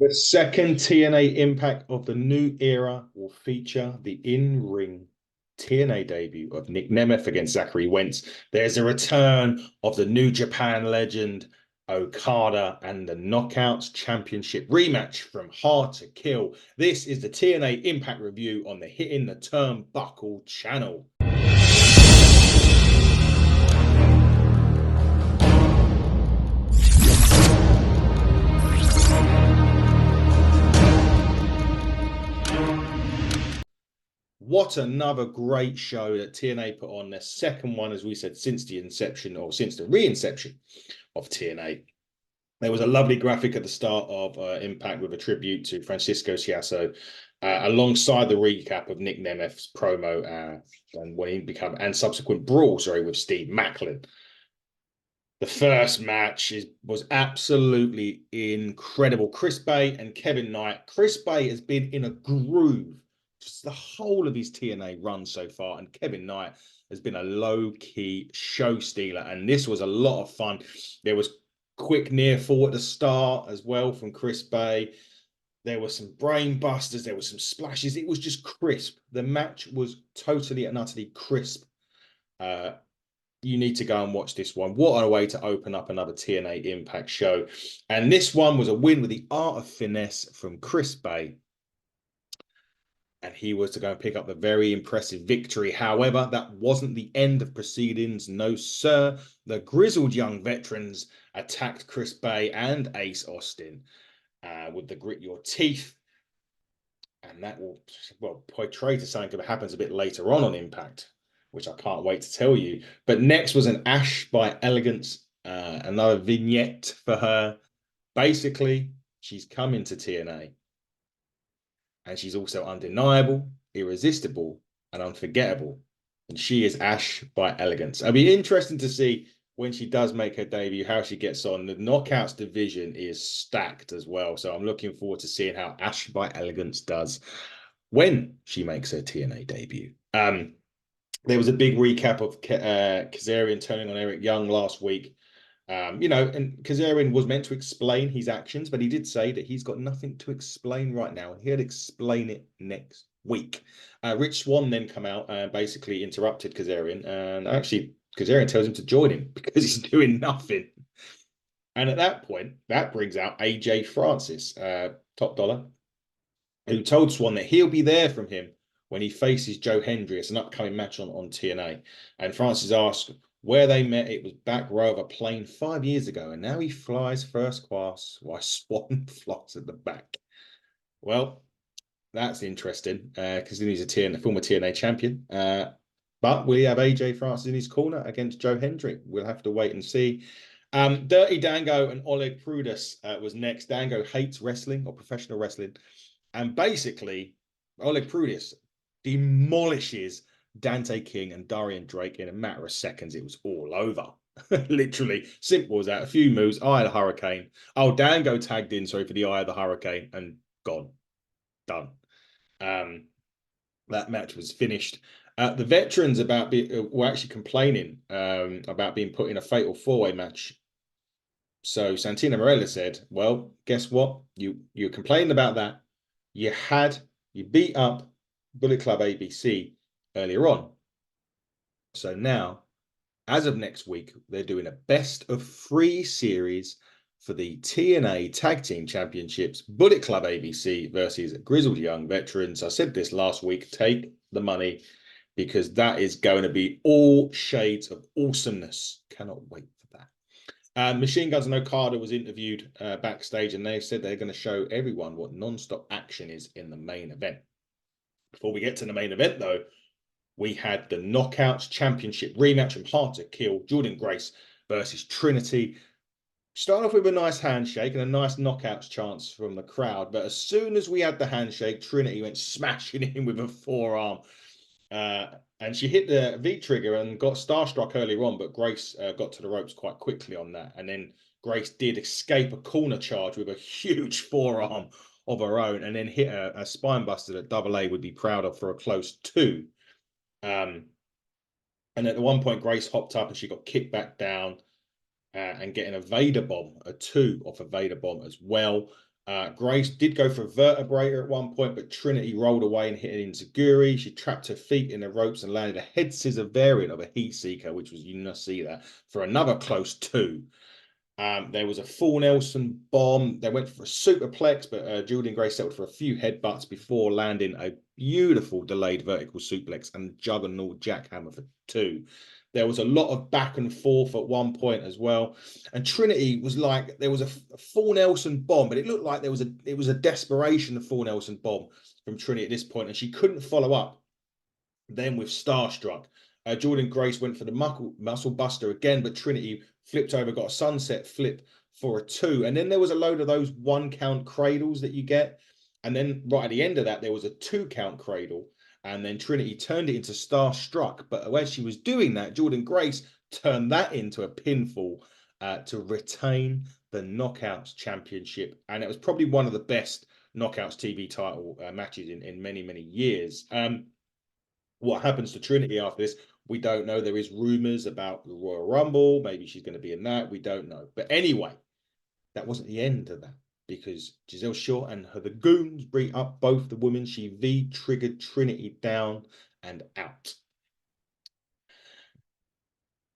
The second TNA Impact of the new era will feature the in-ring TNA debut of Nic Nemeth against Zachary Wentz. There's a return of the New Japan legend Okada and the Knockouts Championship rematch from Hard to Kill. This is the TNA Impact review on the Hitting the Turnbuckle channel. What another great show that TNA put on. Their second one, as we said, since the inception or since the re-inception of TNA. There was a lovely graphic at the start of Impact with a tribute to Francisco Ciasso, alongside the recap of Nic Nemeth's promo and when he became and subsequent brawl, with Steve Macklin. The first match was absolutely incredible. Chris Bay and Kevin Knight. Chris Bay has been in a groove just the whole of his TNA run so far, and Kevin Knight has been a low-key show stealer, and this was a lot of fun. There was quick near fall at the start as well from Chris Bay. There were some brain busters. There were some splashes. It was just crisp. The match was totally and utterly crisp. You need to go and watch this one. What a way to open up another TNA Impact show. And this one was a win with the art of finesse from Chris Bay. And he was to go and pick up the very impressive victory. However, that wasn't the end of proceedings. No, sir. The grizzled young veterans attacked Chris Bay and Ace Austin with the grit your teeth. And that will, portray to something that happens a bit later on Impact, which I can't wait to tell you. But next was an Ash by Elegance, another vignette for her. Basically, she's come into TNA. And she's also undeniable, irresistible, and unforgettable. And she is Ash by Elegance. It'll be interesting to see when she does make her debut, how she gets on. The Knockouts division is stacked as well. So I'm looking forward to seeing how Ash by Elegance does when she makes her TNA debut. There was a big recap of Kazarian turning on Eric Young last week. And Kazarian was meant to explain his actions, but he did say that he's got nothing to explain right now. He'll explain it next week. Rich Swann then come out and basically interrupted Kazarian, and actually Kazarian tells him to join him because he's doing nothing. And at that point, that brings out AJ Francis, Top Dollar, who told Swann that he'll be there from him when he faces Joe Hendry. It's an upcoming match on TNA. And Francis asked where they met. It was back row of a plane 5 years ago, and now he flies first class while Swann flies at the back. Well, that's interesting because he's a former TNA champion. But we have AJ Francis in his corner against Joe Hendry. We'll have to wait and see. Dirty Dango and Oleg Prudus was next. Dango hates wrestling or professional wrestling. And basically, Oleg Prudus demolishes Dante King and Darian Drake in a matter of seconds. It was all over. Literally, simple as that. A few moves, Eye of the Hurricane. Oh, Dango tagged in, for the Eye of the Hurricane, and gone. Done. That match was finished. The veterans were actually complaining about being put in a fatal four-way match. So Santino Marella said, well, guess what? You're complaining about that. You beat up Bullet Club ABC earlier on. So now, as of next week, they're doing a best of 3 series for the TNA Tag Team Championships, Bullet Club ABC versus Grizzled Young Veterans. I said this last week, take the money, because that is going to be all shades of awesomeness. Cannot wait for that. Machine Guns and Okada was interviewed backstage, and they said they're going to show everyone what non-stop action is in the main event. Before we get to the main event, though, we had the Knockouts Championship rematch from Hard to Kill, Jordynne Grace versus Trinity. Started off with a nice handshake and a nice Knockouts chance from the crowd, but as soon as we had the handshake, Trinity went smashing in with a forearm. And she hit the V-trigger and got starstruck earlier on, but Grace got to the ropes quite quickly on that. And then Grace did escape a corner charge with a huge forearm of her own, and then hit a spine buster that Double A would be proud of for a close 2. And at one point, Grace hopped up and she got kicked back down and getting a Vader bomb, a 2 off a Vader bomb as well. Grace did go for a vertebrator at one point, but Trinity rolled away and hit an enziguri. She trapped her feet in the ropes and landed a head scissor variant of a heat seeker, which was, you must see that, for another close 2. There was a full Nelson bomb. They went for a superplex, but Julian Gray settled for a few headbutts before landing a beautiful delayed vertical suplex and juggernaut jackhammer for 2. There was a lot of back and forth at one point as well. And Trinity was like, there was a full Nelson bomb, but it looked like it was a desperation of full Nelson bomb from Trinity at this point, and she couldn't follow up. Then with Starstruck, Jordan Grace went for the muscle buster again, but Trinity flipped over, got a sunset flip for a 2. And then there was a load of those 1 count cradles that you get. And then right at the end of that, there was a 2 count cradle. And then Trinity turned it into Starstruck. But when she was doing that, Jordan Grace turned that into a pinfall to retain the Knockouts Championship. And it was probably one of the best Knockouts TV title matches in many, many years. What happens to Trinity after this, we don't know. There is rumors about the Royal Rumble. Maybe she's going to be in that. We don't know. But anyway, that wasn't the end of that, because Giselle Shaw and the goons beat up both the women. She V-triggered Trinity down and out.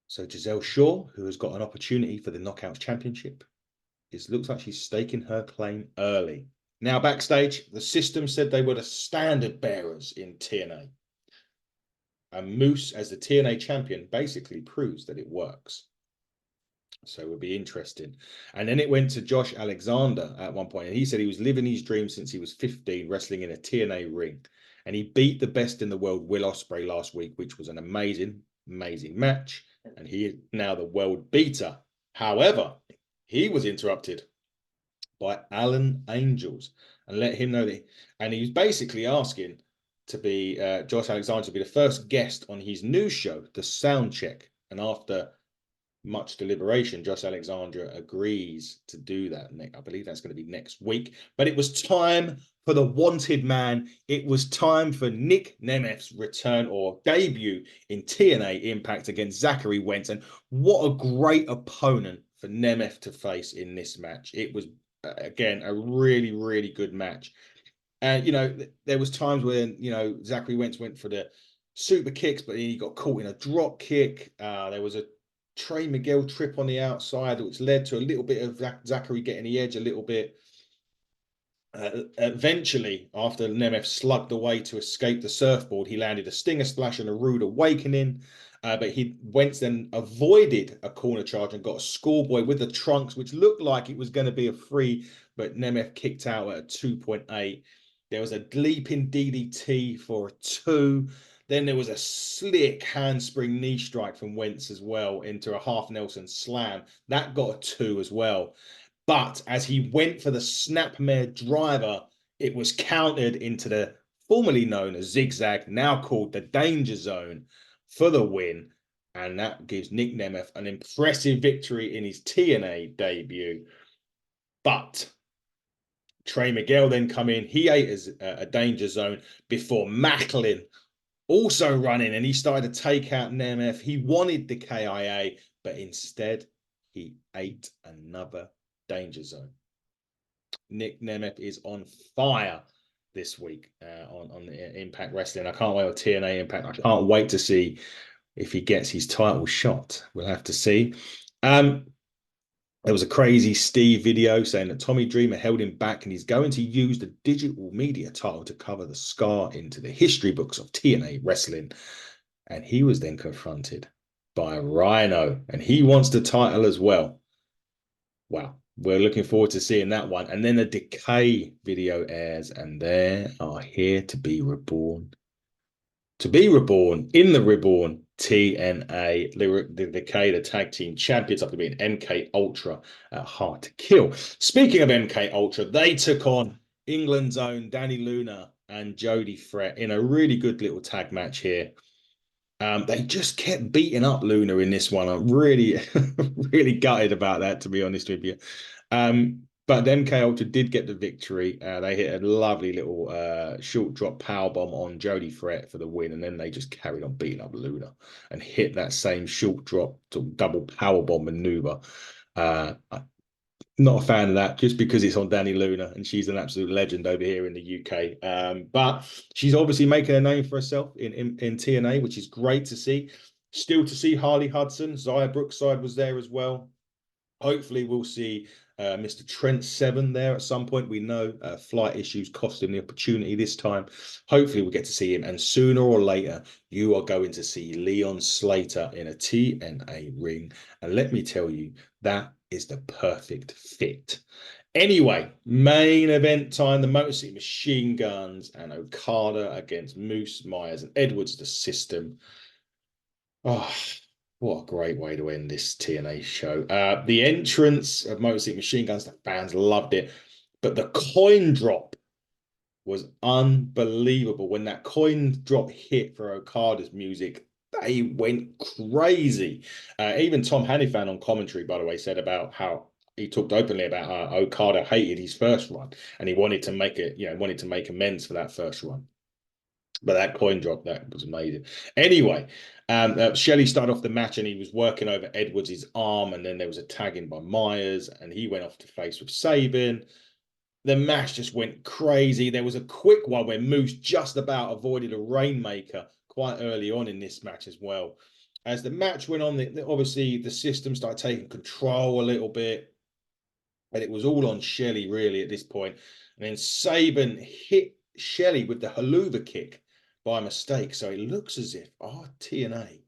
So Giselle Shaw, who has got an opportunity for the Knockouts Championship, it looks like she's staking her claim early. Now, backstage, the system said they were the standard bearers in TNA. And Moose, as the TNA champion, basically proves that it works. So it will be interesting. And then it went to Josh Alexander at one point, and he said he was living his dream since he was 15, wrestling in a TNA ring. And he beat the best in the world, Will Ospreay, last week, which was an amazing, amazing match. And he is now the world beater. However, he was interrupted by Alan Angels and let him know that, and he was basically asking to be Josh Alexander to be the first guest on his new show, The Sound Check. And after much deliberation, Josh Alexander agrees to do that. I believe that's going to be next week. But it was time for the wanted man. It was time for Nic Nemeth's return or debut in TNA Impact against Zachary Wentz. And what a great opponent for Nemeth to face in this match. It was, again, a really, really good match. And, you know, there was times when, you know, Zachary Wentz went for the super kicks, but he got caught in a drop kick. There was a Trey Miguel trip on the outside, which led to a little bit of Zachary getting the edge a little bit. Eventually, after Nemeth slugged away to escape the surfboard, he landed a Stinger Splash and a Rude Awakening. But Wentz then avoided a corner charge and got a schoolboy with the trunks, which looked like it was going to be a 3, but Nemeth kicked out at a 2.8. There was a leaping DDT for a 2. Then there was a slick handspring knee strike from Wentz as well into a half Nelson slam. That got a 2 as well. But as he went for the snapmare driver, it was countered into the formerly known as zigzag, now called the danger zone, for the win. And that gives Nic Nemeth an impressive victory in his TNA debut. But Trey Miguel then come in. He ate as a danger zone before Macklin also running, and he started to take out Nemeth. He wanted the KIA, but instead he ate another danger zone. Nic Nemeth is on fire this week on Impact Wrestling. I can't wait for TNA Impact. I can't wait to see if he gets his title shot. We'll have to see. There was a crazy Steve video saying that Tommy Dreamer held him back and he's going to use the digital media title to cover the scar into the history books of TNA wrestling. And he was then confronted by Rhino, and he wants the title as well. Wow. We're looking forward to seeing that one. And then the Decay video airs, and they are here to be reborn. To be reborn in the reborn TNA, the Decay, the tag team champions, after being MK Ultra at Hard to Kill. Speaking of MK Ultra, they took on England's own Danny Luna and Jody Fret in a really good little tag match here. They just kept beating up Luna in this one. I'm really, really gutted about that, to be honest with you. But MK Ultra did get the victory. They hit a lovely little short drop powerbomb on Jody Fret for the win, and then they just carried on beating up Luna and hit that same short drop to double powerbomb maneuver. Not a fan of that, just because it's on Danny Luna and she's an absolute legend over here in the UK. But she's obviously making a name for herself in TNA, which is great to see. Still to see Harley Hudson, Xia Brookside was there as well. Hopefully, we'll see Mr. Trent Seven there at some point. We know flight issues cost him the opportunity this time. Hopefully, we'll get to see him. And sooner or later, you are going to see Leon Slater in a TNA ring. And let me tell you, that is the perfect fit. Anyway, main event time, the Motor City Machine Guns and Okada against Moose, Myers, and Edwards, the system. Oh, what a great way to end this TNA show. The entrance of Motor City Machine Guns, the fans loved it. But the coin drop was unbelievable. When that coin drop hit for Okada's music, they went crazy. Even Tom Hannifan on commentary, by the way, said about how he talked openly about how Okada hated his first run and he wanted to make it, wanted to make amends for that first run. But that coin drop, that was amazing. Anyway, Shelley started off the match and he was working over Edwards' arm, and then there was a tag in by Myers, and he went off to face with Sabin. The match just went crazy. There was a quick one where Moose just about avoided a Rainmaker quite early on in this match as well. As the match went on, obviously the system started taking control a little bit, and it was all on Shelley really at this point. And then Sabin hit Shelley with the haluva kick by mistake. So it looks as if our TNA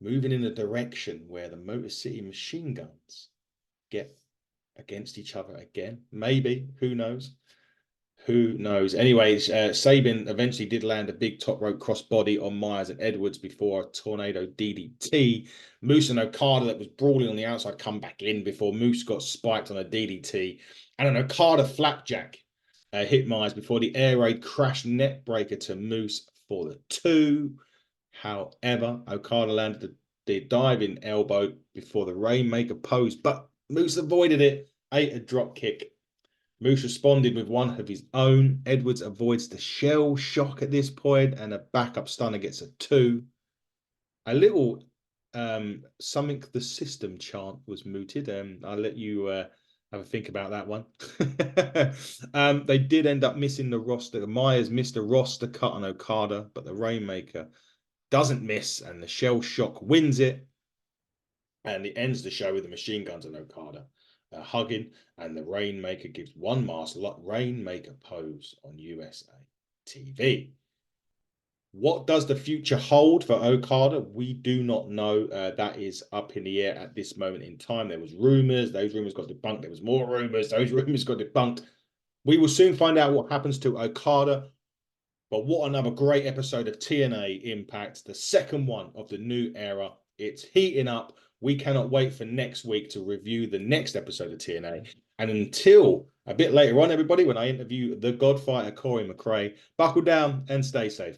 moving in a direction where the Motor City Machine Guns get against each other again. Maybe, who knows? Who knows? Anyways, Sabin eventually did land a big top rope crossbody on Myers and Edwards before a tornado DDT. Moose and Okada, that was brawling on the outside, come back in before Moose got spiked on a DDT. And an Okada flapjack hit Myers before the air raid crashed net breaker to Moose for the 2. However, Okada landed the diving elbow before the Rainmaker pose, but Moose avoided it, ate a drop kick. Moose responded with one of his own. Edwards avoids the shell shock at this point, and a backup stunner gets a 2. A little something the system chant was mooted. I'll let you have a think about that one. They did end up missing the roster. Myers missed a roster cut on Okada, but the Rainmaker doesn't miss, and the shell shock wins it. And it ends the show with the Machine Guns and Okada hugging, and the Rainmaker gives one last Rainmaker pose on USA TV. What does the future hold for Okada? We do not know. That is up in the air at this moment in time. There was rumors. Those rumors got debunked. There was more rumors. Those rumors got debunked. We will soon find out what happens to Okada. But what another great episode of TNA Impact, the second one of the new era. It's heating up. We cannot wait for next week to review the next episode of TNA. And until a bit later on, everybody, when I interview the Godfighter Corey McRae, buckle down and stay safe.